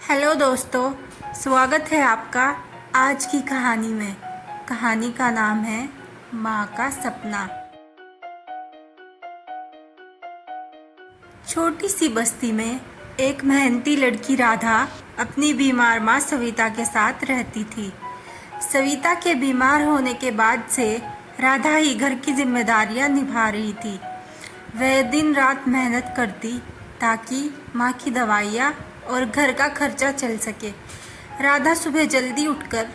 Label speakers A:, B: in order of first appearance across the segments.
A: Hello दोस्तों, स्वागत है आपका आज की कहानी में। कहानी का नाम है माँ का सपना। छोटी सी बस्ती में एक मेहनती लड़की राधा अपनी बीमार माँ सविता के साथ रहती थी। सविता के बीमार होने के बाद से राधा ही घर की जिम्मेदारियां निभा रही थी। वह दिन रात मेहनत करती ताकि माँ की दवाइयाँ और घर का खर्चा चल सके। राधा सुबह जल्दी उठकर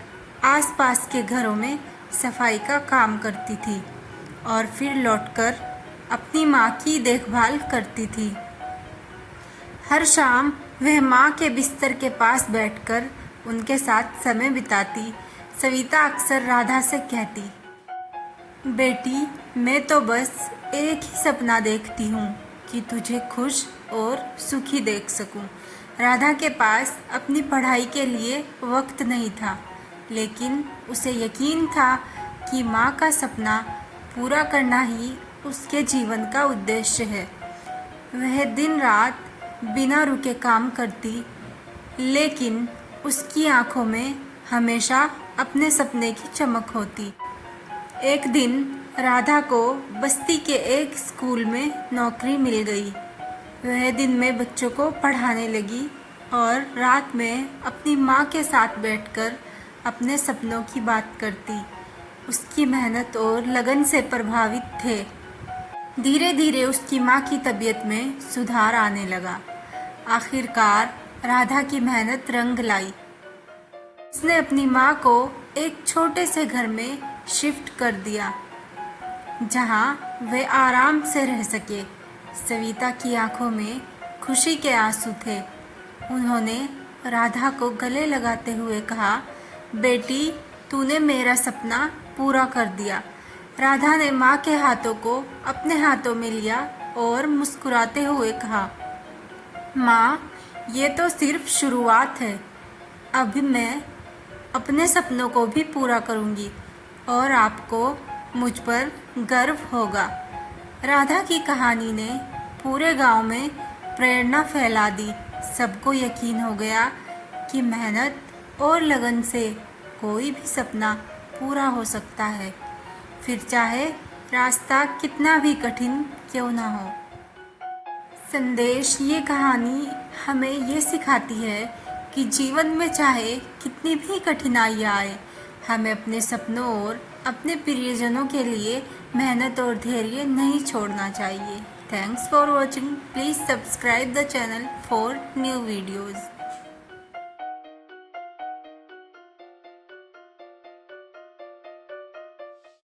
A: आसपास के घरों में सफाई का काम करती थी और फिर लौटकर अपनी माँ की देखभाल करती थी। हर शाम वह माँ के बिस्तर के पास बैठकर उनके साथ समय बिताती। सविता अक्सर राधा से कहती, बेटी, मैं तो बस एक ही सपना देखती हूँ कि तुझे खुश और सुखी देख सकूँ। राधा के पास अपनी पढ़ाई के लिए वक्त नहीं था, लेकिन उसे यकीन था कि माँ का सपना पूरा करना ही उसके जीवन का उद्देश्य है। वह दिन रात बिना रुके काम करती, लेकिन उसकी आंखों में हमेशा अपने सपने की चमक होती। एक दिन राधा को बस्ती के एक स्कूल में नौकरी मिल गई। वह दिन में बच्चों को पढ़ाने लगी और रात में अपनी माँ के साथ बैठकर अपने सपनों की बात करती। उसकी मेहनत और लगन से प्रभावित थे। धीरे धीरे उसकी माँ की तबीयत में सुधार आने लगा। आखिरकार राधा की मेहनत रंग लाई। उसने अपनी माँ को एक छोटे से घर में शिफ्ट कर दिया, जहाँ वे आराम से रह सके। सविता की आंखों में खुशी के आंसू थे। उन्होंने राधा को गले लगाते हुए कहा, बेटी, तूने मेरा सपना पूरा कर दिया। राधा ने माँ के हाथों को अपने हाथों में लिया और मुस्कुराते हुए कहा, माँ, ये तो सिर्फ शुरुआत है। अब मैं अपने सपनों को भी पूरा करूँगी और आपको मुझ पर गर्व होगा। राधा की कहानी ने पूरे गांव में प्रेरणा फैला दी। सबको यकीन हो गया कि मेहनत और लगन से कोई भी सपना पूरा हो सकता है, फिर चाहे रास्ता कितना भी कठिन क्यों ना हो। संदेश: ये कहानी हमें ये सिखाती है कि जीवन में चाहे कितनी भी कठिनाइयाँ आए, हमें अपने सपनों और अपने प्रियजनों के लिए मेहनत और धैर्य नहीं छोड़ना चाहिए। Thanks for watching. Please subscribe the channel for new videos.